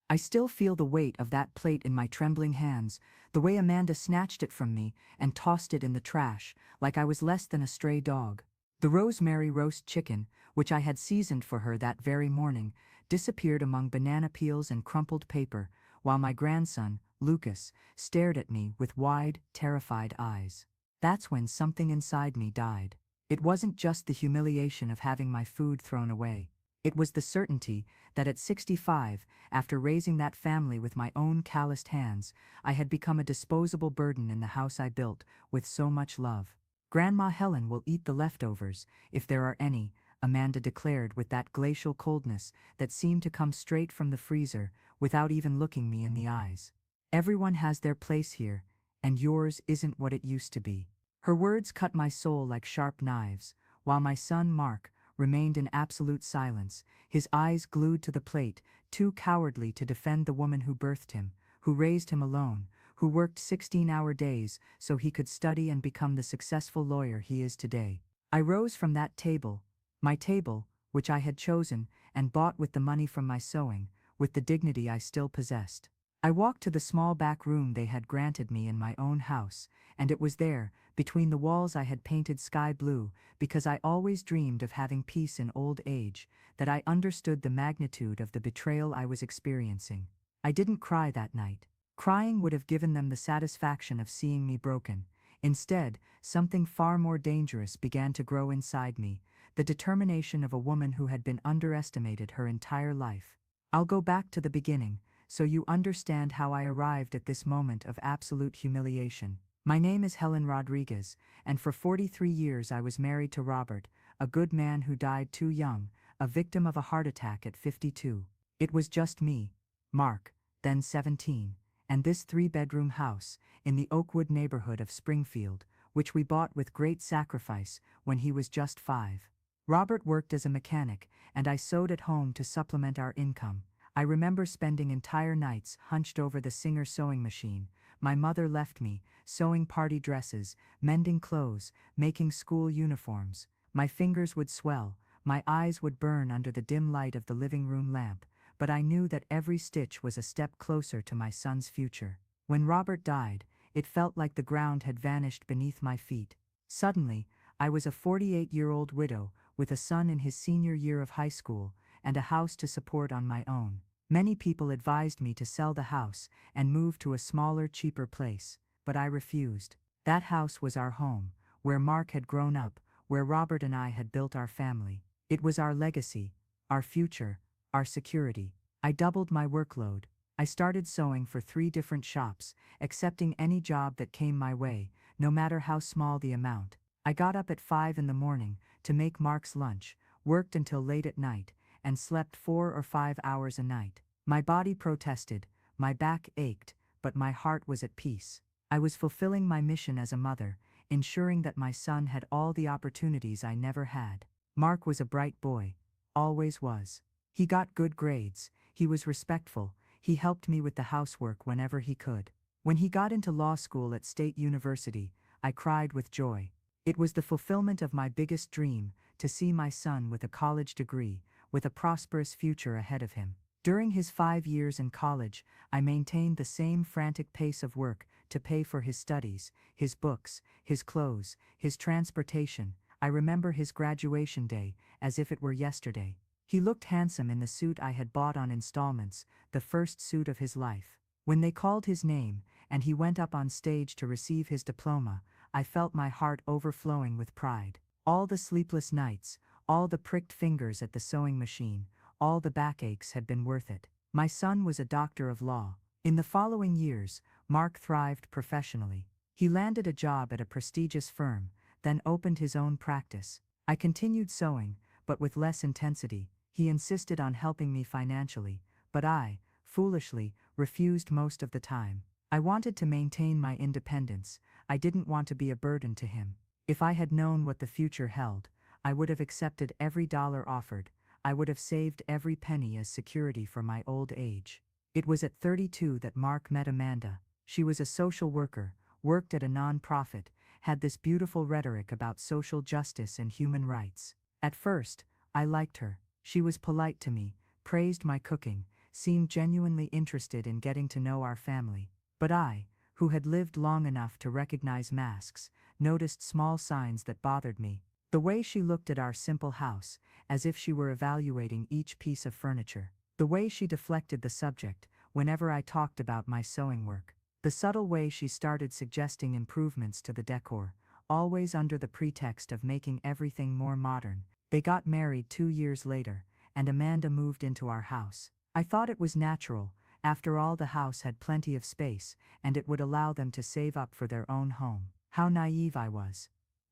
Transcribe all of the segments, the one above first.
I still feel the weight of that plate in my trembling hands, the way Amanda snatched it from me and tossed it in the trash, like I was less than a stray dog. The rosemary roast chicken, which I had seasoned for her that very morning, disappeared among banana peels and crumpled paper, while my grandson, Lucas, stared at me with wide, terrified eyes. That's when something inside me died. It wasn't just the humiliation of having my food thrown away. It was the certainty that at 65, after raising that family with my own calloused hands, I had become a disposable burden in the house I built with so much love. Grandma Helen will eat the leftovers, if there are any, Amanda declared with that glacial coldness that seemed to come straight from the freezer without even looking me in the eyes. Everyone has their place here, and yours isn't what it used to be. Her words cut my soul like sharp knives, while my son Mark remained in absolute silence, his eyes glued to the plate, too cowardly to defend the woman who birthed him, who raised him alone, who worked 16-hour days so he could study and become the successful lawyer he is today. I rose from that table, my table, which I had chosen and bought with the money from my sewing, with the dignity I still possessed. I walked to the small back room they had granted me in my own house, and it was there, between the walls I had painted sky blue, because I always dreamed of having peace in old age, that I understood the magnitude of the betrayal I was experiencing. I didn't cry that night. Crying would have given them the satisfaction of seeing me broken. Instead, something far more dangerous began to grow inside me, the determination of a woman who had been underestimated her entire life. I'll go back to the beginning, so you understand how I arrived at this moment of absolute humiliation. My name is Helen Rodriguez, and for 43 years I was married to Robert, a good man who died too young, a victim of a heart attack at 52. It was just me, Mark, then 17, and this 3-bedroom house in the Oakwood neighborhood of Springfield, which we bought with great sacrifice when he was just 5. Robert worked as a mechanic, and I sewed at home to supplement our income. I remember spending entire nights hunched over the Singer sewing machine. My mother left me, sewing party dresses, mending clothes, making school uniforms. My fingers would swell, my eyes would burn under the dim light of the living room lamp, but I knew that every stitch was a step closer to my son's future. When Robert died, it felt like the ground had vanished beneath my feet. Suddenly, I was a 48-year-old widow with a son in his senior year of high school and a house to support on my own. Many people advised me to sell the house and move to a smaller, cheaper place, but I refused. That house was our home, where Mark had grown up, where Robert and I had built our family. It was our legacy, our future, our security. I doubled my workload. I started sewing for 3 different shops, accepting any job that came my way, no matter how small the amount. I got up at 5 in the morning to make Mark's lunch, worked until late at night, and slept 4 or 5 hours a night. My body protested, my back ached, but my heart was at peace. I was fulfilling my mission as a mother, ensuring that my son had all the opportunities I never had. Mark was a bright boy, always was. He got good grades, he was respectful, he helped me with the housework whenever he could. When he got into law school at State University, I cried with joy. It was the fulfillment of my biggest dream, to see my son with a college degree, with a prosperous future ahead of him. During his 5 years in college, I maintained the same frantic pace of work to pay for his studies, his books, his clothes, his transportation. I remember his graduation day as if it were yesterday. He looked handsome in the suit I had bought on installments, the first suit of his life. When they called his name and he went up on stage to receive his diploma, I felt my heart overflowing with pride. All the sleepless nights, all the pricked fingers at the sewing machine, all the backaches had been worth it. My son was a doctor of law. In the following years, Mark thrived professionally. He landed a job at a prestigious firm, then opened his own practice. I continued sewing, but with less intensity. He insisted on helping me financially, but I, foolishly, refused most of the time. I wanted to maintain my independence. I didn't want to be a burden to him. If I had known what the future held, I would have accepted every dollar offered. I would have saved every penny as security for my old age. It was at 32 that Mark met Amanda. She was a social worker, worked at a non-profit, had this beautiful rhetoric about social justice and human rights. At first, I liked her. She was polite to me, praised my cooking, seemed genuinely interested in getting to know our family. But I, who had lived long enough to recognize masks, noticed small signs that bothered me. The way she looked at our simple house, as if she were evaluating each piece of furniture. The way she deflected the subject whenever I talked about my sewing work. The subtle way she started suggesting improvements to the decor, always under the pretext of making everything more modern. They got married 2 years later, and Amanda moved into our house. I thought it was natural. After all, the house had plenty of space, and it would allow them to save up for their own home. How naive I was.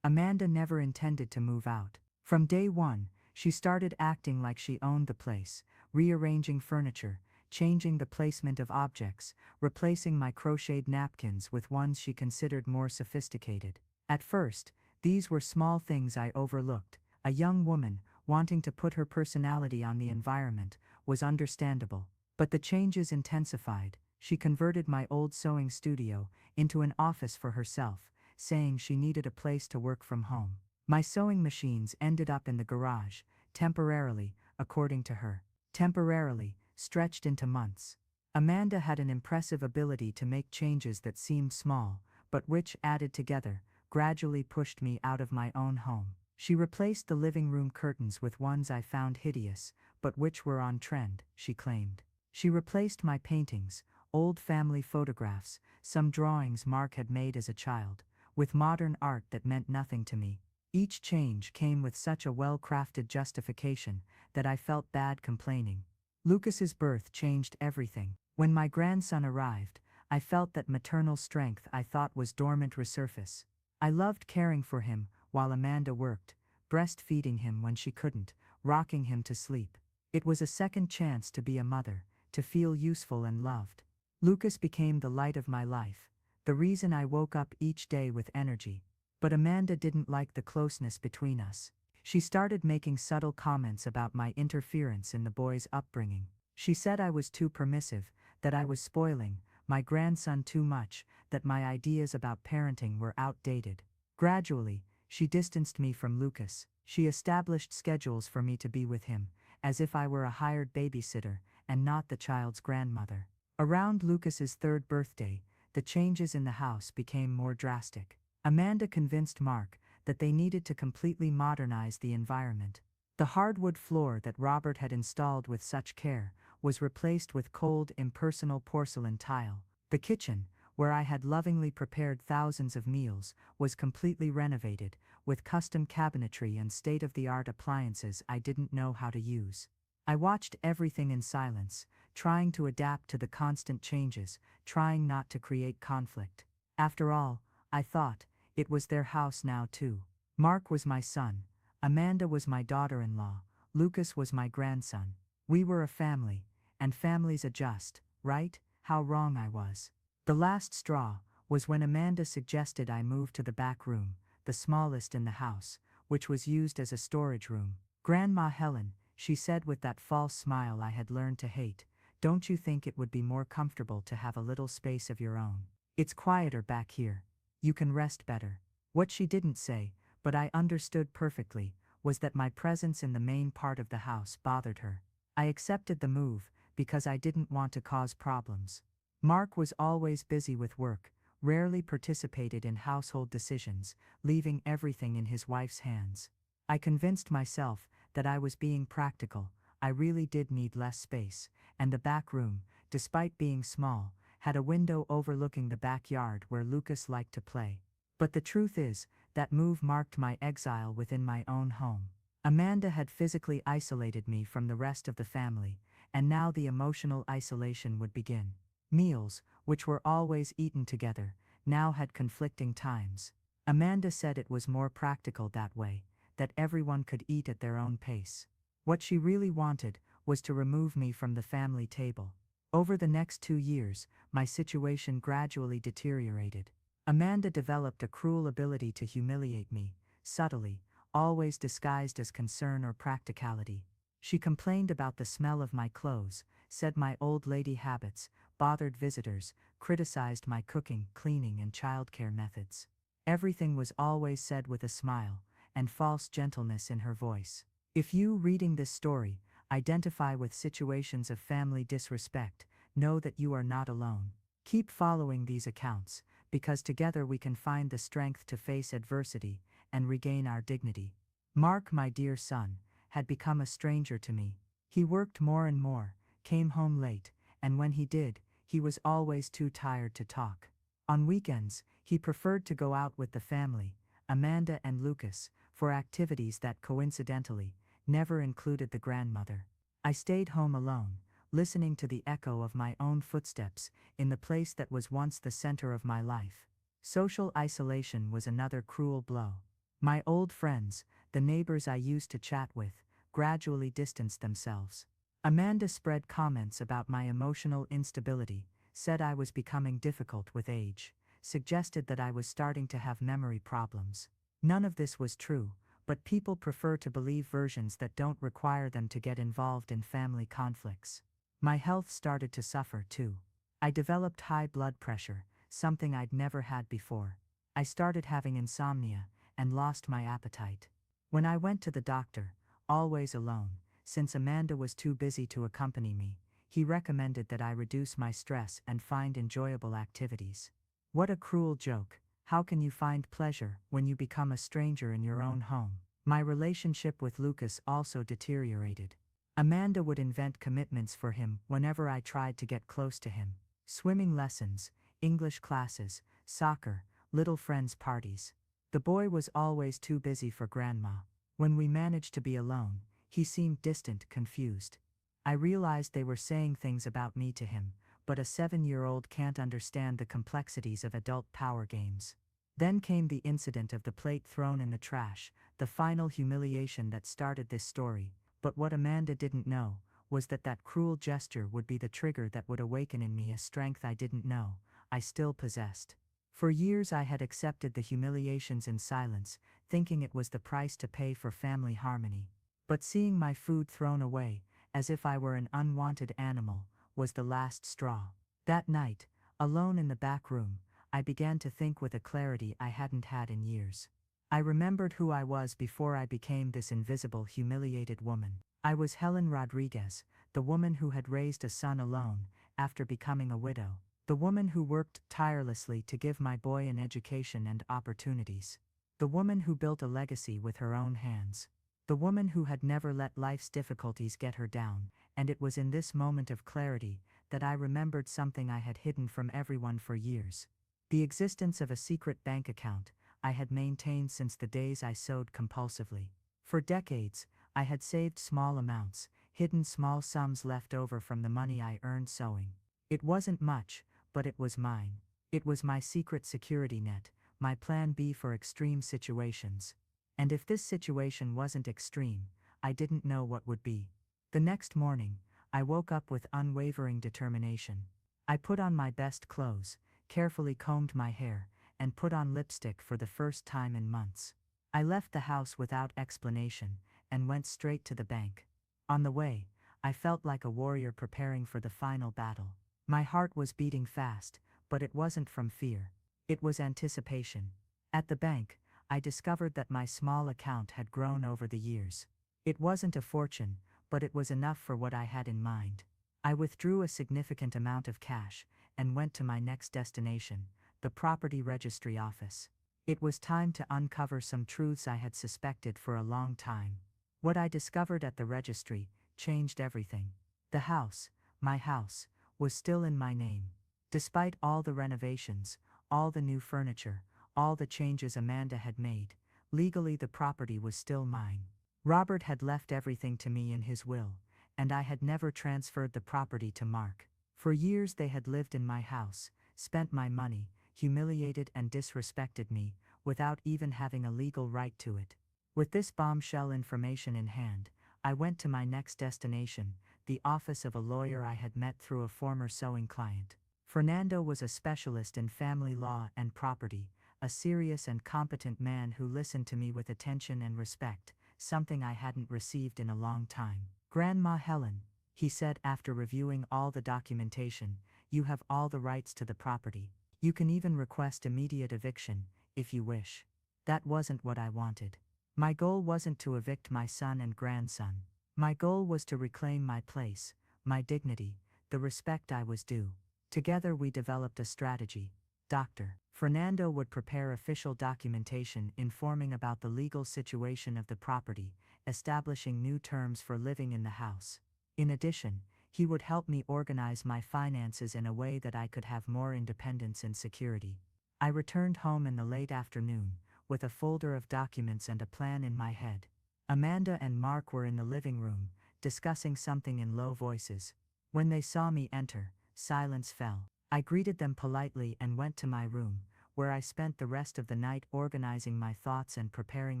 Amanda never intended to move out. From day one, she started acting like she owned the place, rearranging furniture, changing the placement of objects, replacing my crocheted napkins with ones she considered more sophisticated. At first, these were small things I overlooked. A young woman, wanting to put her personality on the environment, was understandable. But the changes intensified. She converted my old sewing studio into an office for herself, saying she needed a place to work from home. My sewing machines ended up in the garage, temporarily, according to her. Temporarily, stretched into months. Amanda had an impressive ability to make changes that seemed small, but which, added together, gradually pushed me out of my own home. She replaced the living room curtains with ones I found hideous, but which were on trend, she claimed. She replaced my paintings, old family photographs, some drawings Mark had made as a child, with modern art that meant nothing to me. Each change came with such a well-crafted justification that I felt bad complaining. Lucas's birth changed everything. When my grandson arrived, I felt that maternal strength I thought was dormant resurface. I loved caring for him while Amanda worked, breastfeeding him when she couldn't, rocking him to sleep. It was a second chance to be a mother, to feel useful and loved. Lucas became the light of my life, the reason I woke up each day with energy. But Amanda didn't like the closeness between us. She started making subtle comments about my interference in the boy's upbringing. She said I was too permissive, that I was spoiling my grandson too much, that my ideas about parenting were outdated. Gradually, she distanced me from Lucas. She established schedules for me to be with him, as if I were a hired babysitter and not the child's grandmother. Around Lucas's 3rd birthday, the changes in the house became more drastic. Amanda convinced Mark that they needed to completely modernize the environment. The hardwood floor that Robert had installed with such care was replaced with cold, impersonal porcelain tile. The kitchen, where I had lovingly prepared thousands of meals, was completely renovated, with custom cabinetry and state-of-the-art appliances I didn't know how to use. I watched everything in silence, trying to adapt to the constant changes, trying not to create conflict. After all, I thought, it was their house now too. Mark was my son, Amanda was my daughter-in-law, Lucas was my grandson. We were a family, and families adjust, right? How wrong I was. The last straw was when Amanda suggested I move to the back room, the smallest in the house, which was used as a storage room. Grandma Helen, she said with that false smile I had learned to hate, don't you think it would be more comfortable to have a little space of your own? It's quieter back here. You can rest better. What she didn't say, but I understood perfectly, was that my presence in the main part of the house bothered her. I accepted the move because I didn't want to cause problems. Mark was always busy with work, rarely participated in household decisions, leaving everything in his wife's hands. I convinced myself that I was being practical. I really did need less space, and the back room, despite being small, had a window overlooking the backyard where Lucas liked to play. But the truth is, that move marked my exile within my own home. Amanda had physically isolated me from the rest of the family, and now the emotional isolation would begin. Meals, which were always eaten together, now had conflicting times. Amanda said it was more practical that way, that everyone could eat at their own pace. What she really wanted was to remove me from the family table. Over the next 2 years, my situation gradually deteriorated. Amanda developed a cruel ability to humiliate me, subtly, always disguised as concern or practicality. She complained about the smell of my clothes, said my old lady habits bothered visitors, criticized my cooking, cleaning, and childcare methods. Everything was always said with a smile and false gentleness in her voice. If you reading this story, identify with situations of family disrespect, know that you are not alone. Keep following these accounts, because together we can find the strength to face adversity and regain our dignity. Mark, my dear son, had become a stranger to me. He worked more and more, came home late, and when he did, he was always too tired to talk. On weekends, he preferred to go out with the family, Amanda and Lucas, for activities that coincidentally never included the grandmother. I stayed home alone, listening to the echo of my own footsteps in the place that was once the center of my life. Social isolation was another cruel blow. My old friends, the neighbors I used to chat with, gradually distanced themselves. Amanda spread comments about my emotional instability, said I was becoming difficult with age, suggested that I was starting to have memory problems. None of this was true, but people prefer to believe versions that don't require them to get involved in family conflicts. My health started to suffer too. I developed high blood pressure, something I'd never had before. I started having insomnia and lost my appetite. When I went to the doctor, always alone, since Amanda was too busy to accompany me, he recommended that I reduce my stress and find enjoyable activities. What a cruel joke. How can you find pleasure when you become a stranger in your own home? My relationship with Lucas also deteriorated. Amanda would invent commitments for him whenever I tried to get close to him. Swimming lessons, English classes, soccer, little friends' parties. The boy was always too busy for grandma. When we managed to be alone, he seemed distant, confused. I realized they were saying things about me to him, but a 7-year-old can't understand the complexities of adult power games. Then came the incident of the plate thrown in the trash, the final humiliation that started this story, but what Amanda didn't know was that that cruel gesture would be the trigger that would awaken in me a strength I didn't know I still possessed. For years I had accepted the humiliations in silence, thinking it was the price to pay for family harmony. But seeing my food thrown away, as if I were an unwanted animal, was the last straw. That night, alone in the back room, I began to think with a clarity I hadn't had in years. I remembered who I was before I became this invisible, humiliated woman. I was Helen Rodriguez, the woman who had raised a son alone after becoming a widow, the woman who worked tirelessly to give my boy an education and opportunities, the woman who built a legacy with her own hands, the woman who had never let life's difficulties get her down. And it was in this moment of clarity that I remembered something I had hidden from everyone for years. The existence of a secret bank account I had maintained since the days I sewed compulsively. For decades, I had saved small amounts, hidden small sums left over from the money I earned sewing. It wasn't much, but it was mine. It was my secret security net, my plan B for extreme situations. And if this situation wasn't extreme, I didn't know what would be. The next morning, I woke up with unwavering determination. I put on my best clothes, carefully combed my hair, and put on lipstick for the first time in months. I left the house without explanation and went straight to the bank. On the way, I felt like a warrior preparing for the final battle. My heart was beating fast, but it wasn't from fear. It was anticipation. At the bank, I discovered that my small account had grown over the years. It wasn't a fortune, but it was enough for what I had in mind. I withdrew a significant amount of cash and went to my next destination, the property registry office. It was time to uncover some truths I had suspected for a long time. What I discovered at the registry changed everything. The house, my house, was still in my name. Despite all the renovations, all the new furniture, all the changes Amanda had made, legally the property was still mine. Robert had left everything to me in his will, and I had never transferred the property to Mark. For years they had lived in my house, spent my money, humiliated and disrespected me, without even having a legal right to it. With this bombshell information in hand, I went to my next destination, the office of a lawyer I had met through a former sewing client. Fernando was a specialist in family law and property, a serious and competent man who listened to me with attention and respect, something I hadn't received in a long time. "Grandma Helen," he said after reviewing all the documentation, "you have all the rights to the property. You can even request immediate eviction, if you wish." That wasn't what I wanted. My goal wasn't to evict my son and grandson. My goal was to reclaim my place, my dignity, the respect I was due. Together we developed a strategy. Dr. Fernando would prepare official documentation informing about the legal situation of the property, establishing new terms for living in the house. In addition, he would help me organize my finances in a way that I could have more independence and security. I returned home in the late afternoon, with a folder of documents and a plan in my head. Amanda and Mark were in the living room, discussing something in low voices. When they saw me enter, silence fell. I greeted them politely and went to my room, where I spent the rest of the night organizing my thoughts and preparing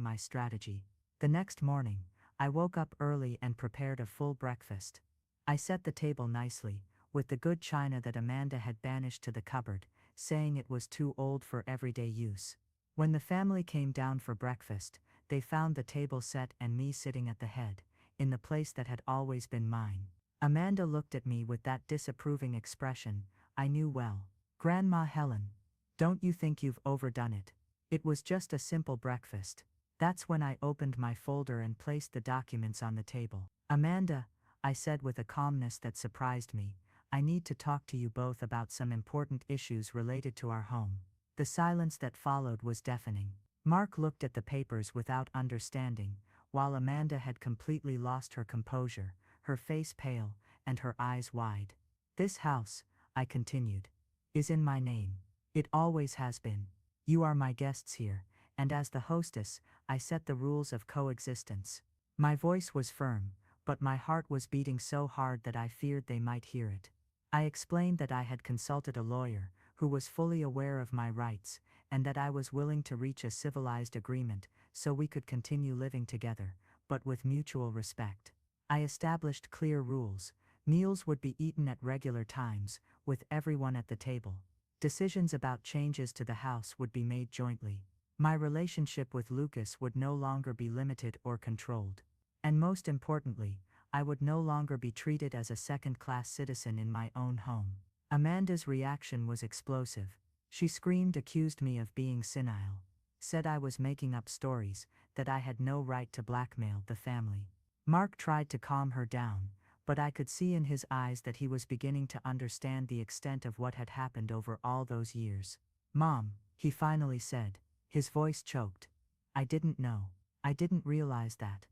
my strategy. The next morning, I woke up early and prepared a full breakfast. I set the table nicely, with the good china that Amanda had banished to the cupboard, saying it was too old for everyday use. When the family came down for breakfast, they found the table set and me sitting at the head, in the place that had always been mine. Amanda looked at me with that disapproving expression I knew well. "Grandma Helen, don't you think you've overdone it? It was just a simple breakfast." That's when I opened my folder and placed the documents on the table. "Amanda," I said with a calmness that surprised me, "I need to talk to you both about some important issues related to our home." The silence that followed was deafening. Mark looked at the papers without understanding, while Amanda had completely lost her composure, her face pale, and her eyes wide. "This house," I continued, "is in my name. It always has been. You are my guests here, and as the hostess, I set the rules of coexistence." My voice was firm, but my heart was beating so hard that I feared they might hear it. I explained that I had consulted a lawyer, who was fully aware of my rights, and that I was willing to reach a civilized agreement so we could continue living together, but with mutual respect. I established clear rules. Meals would be eaten at regular times, with everyone at the table. Decisions about changes to the house would be made jointly. My relationship with Lucas would no longer be limited or controlled. And most importantly, I would no longer be treated as a second-class citizen in my own home. Amanda's reaction was explosive. She screamed, accused me of being senile, said I was making up stories, that I had no right to blackmail the family. Mark tried to calm her down, but I could see in his eyes that he was beginning to understand the extent of what had happened over all those years. "Mom," he finally said, his voice choked. "I didn't know. I didn't realize that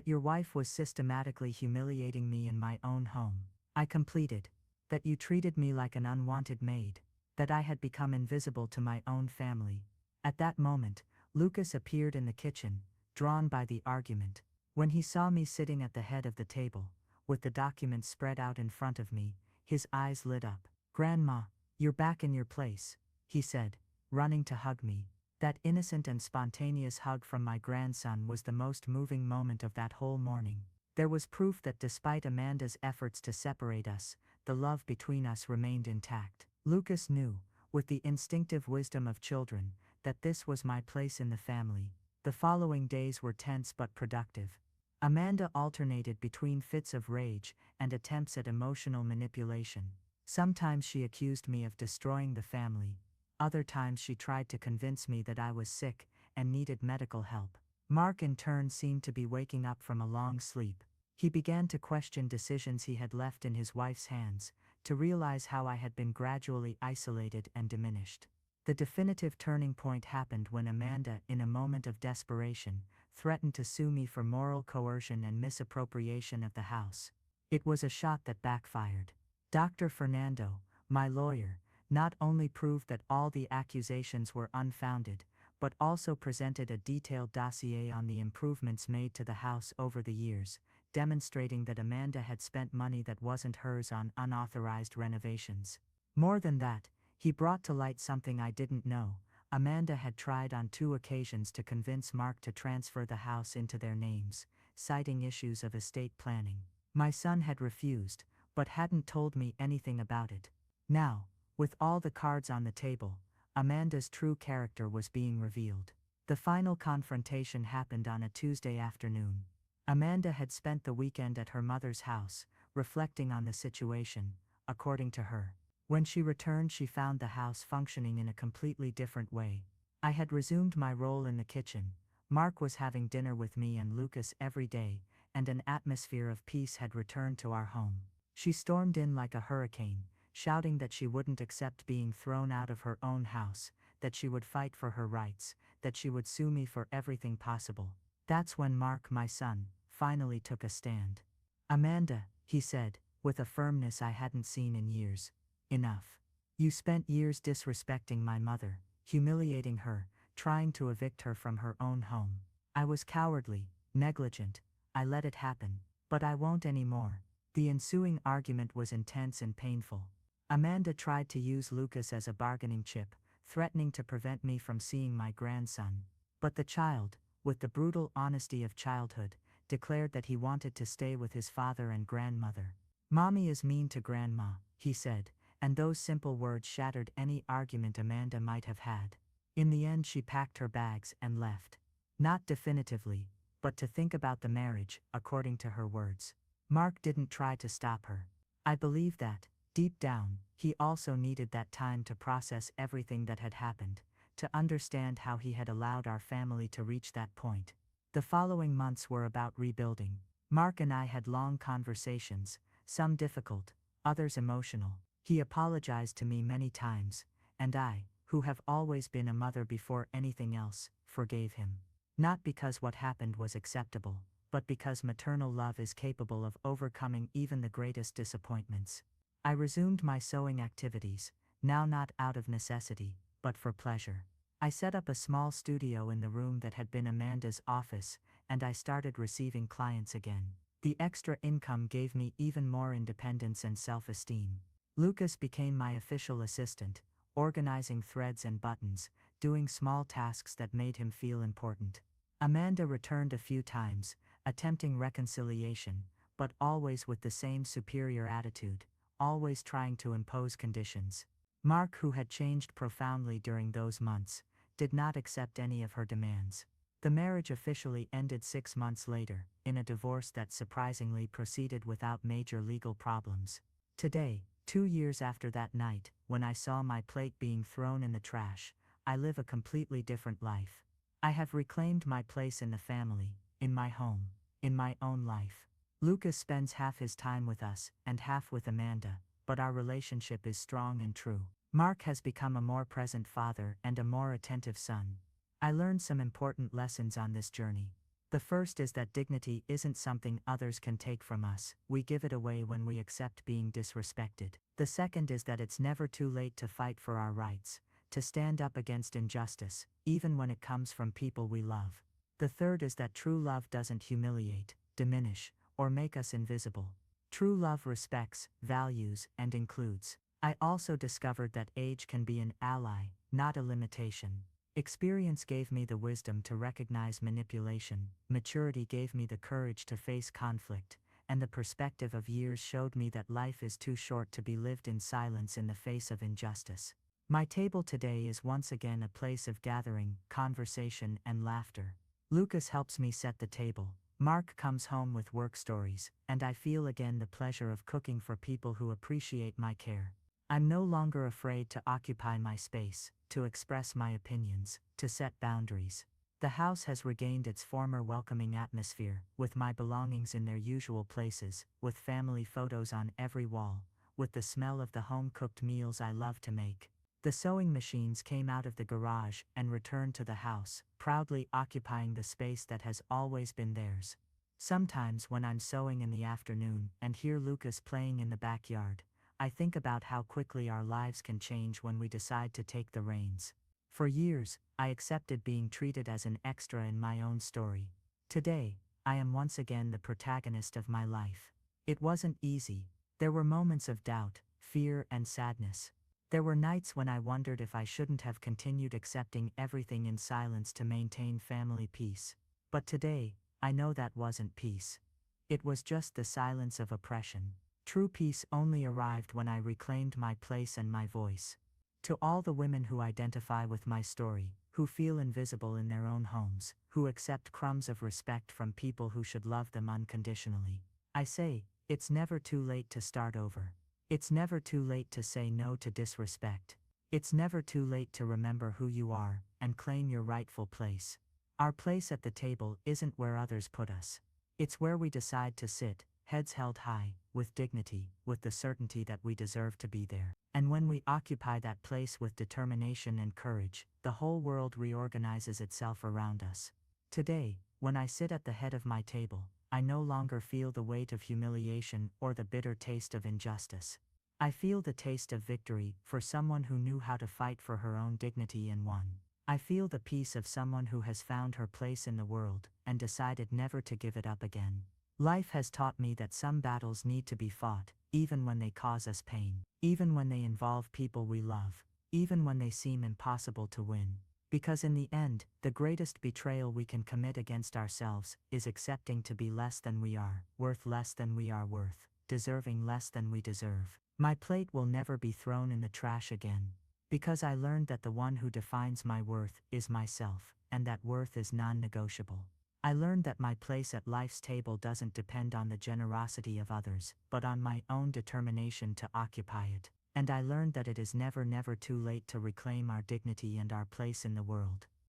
your wife was systematically humiliating me in my own home." I completed. "That you treated me like an unwanted maid. That I had become invisible to my own family." At that moment, Lucas appeared in the kitchen, drawn by the argument. When he saw me sitting at the head of the table, with the documents spread out in front of me, his eyes lit up. "Grandma, you're back in your place," he said, running to hug me. That innocent and spontaneous hug from my grandson was the most moving moment of that whole morning. There was proof that despite Amanda's efforts to separate us, the love between us remained intact. Lucas knew, with the instinctive wisdom of children, that this was my place in the family. The following days were tense but productive. Amanda alternated between fits of rage and attempts at emotional manipulation. Sometimes she accused me of destroying the family. Other times she tried to convince me that I was sick and needed medical help. Mark in turn seemed to be waking up from a long sleep. He began to question decisions he had left in his wife's hands, to realize how I had been gradually isolated and diminished. The definitive turning point happened when Amanda, in a moment of desperation, threatened to sue me for moral coercion and misappropriation of the house. It was a shot that backfired. Dr. Fernando, my lawyer, not only proved that all the accusations were unfounded, but also presented a detailed dossier on the improvements made to the house over the years, demonstrating that Amanda had spent money that wasn't hers on unauthorized renovations. More than that, he brought to light something I didn't know. Amanda had tried on 2 occasions to convince Mark to transfer the house into their names, citing issues of estate planning. My son had refused, but hadn't told me anything about it. Now, with all the cards on the table, Amanda's true character was being revealed. The final confrontation happened on a Tuesday afternoon. Amanda had spent the weekend at her mother's house, reflecting on the situation, according to her. When she returned, she found the house functioning in a completely different way. I had resumed my role in the kitchen. Mark was having dinner with me and Lucas every day, and an atmosphere of peace had returned to our home. She stormed in like a hurricane, shouting that she wouldn't accept being thrown out of her own house, that she would fight for her rights, that she would sue me for everything possible. That's when Mark, my son, finally took a stand. "Amanda," he said, with a firmness I hadn't seen in years, "enough. You spent years disrespecting my mother, humiliating her, trying to evict her from her own home. I was cowardly, negligent, I let it happen, but I won't anymore." The ensuing argument was intense and painful. Amanda tried to use Lucas as a bargaining chip, threatening to prevent me from seeing my grandson. But the child, with the brutal honesty of childhood, declared that he wanted to stay with his father and grandmother. "Mommy is mean to Grandma," he said, and those simple words shattered any argument Amanda might have had. In the end, she packed her bags and left. Not definitively, but to think about the marriage, according to her words. Mark didn't try to stop her. I believe that, deep down, he also needed that time to process everything that had happened, to understand how he had allowed our family to reach that point. The following months were about rebuilding. Mark and I had long conversations, some difficult, others emotional. He apologized to me many times, and I, who have always been a mother before anything else, forgave him. Not because what happened was acceptable, but because maternal love is capable of overcoming even the greatest disappointments. I resumed my sewing activities, now not out of necessity, but for pleasure. I set up a small studio in the room that had been Amanda's office, and I started receiving clients again. The extra income gave me even more independence and self-esteem. Lucas became my official assistant, organizing threads and buttons, doing small tasks that made him feel important. Amanda returned a few times, attempting reconciliation, but always with the same superior attitude, always trying to impose conditions. Mark, who had changed profoundly during those months, did not accept any of her demands. The marriage officially ended 6 months later, in a divorce that surprisingly proceeded without major legal problems. Today, 2 years after that night, when I saw my plate being thrown in the trash, I live a completely different life. I have reclaimed my place in the family, in my home, in my own life. Lucas spends half his time with us and half with Amanda, but our relationship is strong and true. Mark has become a more present father and a more attentive son. I learned some important lessons on this journey. The first is that dignity isn't something others can take from us, we give it away when we accept being disrespected. The second is that it's never too late to fight for our rights, to stand up against injustice, even when it comes from people we love. The third is that true love doesn't humiliate, diminish, or make us invisible. True love respects, values, and includes. I also discovered that age can be an ally, not a limitation. Experience gave me the wisdom to recognize manipulation, maturity gave me the courage to face conflict, and the perspective of years showed me that life is too short to be lived in silence in the face of injustice. My table today is once again a place of gathering, conversation, and laughter. Lucas helps me set the table. Mark comes home with work stories, and I feel again the pleasure of cooking for people who appreciate my care. I'm no longer afraid to occupy my space, to express my opinions, to set boundaries. The house has regained its former welcoming atmosphere, with my belongings in their usual places, with family photos on every wall, with the smell of the home-cooked meals I love to make. The sewing machines came out of the garage and returned to the house, proudly occupying the space that has always been theirs. Sometimes when I'm sewing in the afternoon and hear Lucas playing in the backyard, I think about how quickly our lives can change when we decide to take the reins. For years, I accepted being treated as an extra in my own story. Today, I am once again the protagonist of my life. It wasn't easy. There were moments of doubt, fear, and sadness. There were nights when I wondered if I shouldn't have continued accepting everything in silence to maintain family peace. But today, I know that wasn't peace. It was just the silence of oppression. True peace only arrived when I reclaimed my place and my voice. To all the women who identify with my story, who feel invisible in their own homes, who accept crumbs of respect from people who should love them unconditionally, I say, it's never too late to start over. It's never too late to say no to disrespect. It's never too late to remember who you are and claim your rightful place. Our place at the table isn't where others put us. It's where we decide to sit, heads held high, with dignity, with the certainty that we deserve to be there. And when we occupy that place with determination and courage, the whole world reorganizes itself around us. Today, when I sit at the head of my table, I no longer feel the weight of humiliation or the bitter taste of injustice. I feel the taste of victory for someone who knew how to fight for her own dignity and won. I feel the peace of someone who has found her place in the world and decided never to give it up again. Life has taught me that some battles need to be fought, even when they cause us pain, even when they involve people we love, even when they seem impossible to win. Because in the end, the greatest betrayal we can commit against ourselves is accepting to be less than we are, worth less than we are worth, deserving less than we deserve. My plate will never be thrown in the trash again. Because I learned that the one who defines my worth is myself, and that worth is non-negotiable. I learned that my place at life's table doesn't depend on the generosity of others, but on my own determination to occupy it. And I learned that it is never too late to reclaim our dignity and our place in the world.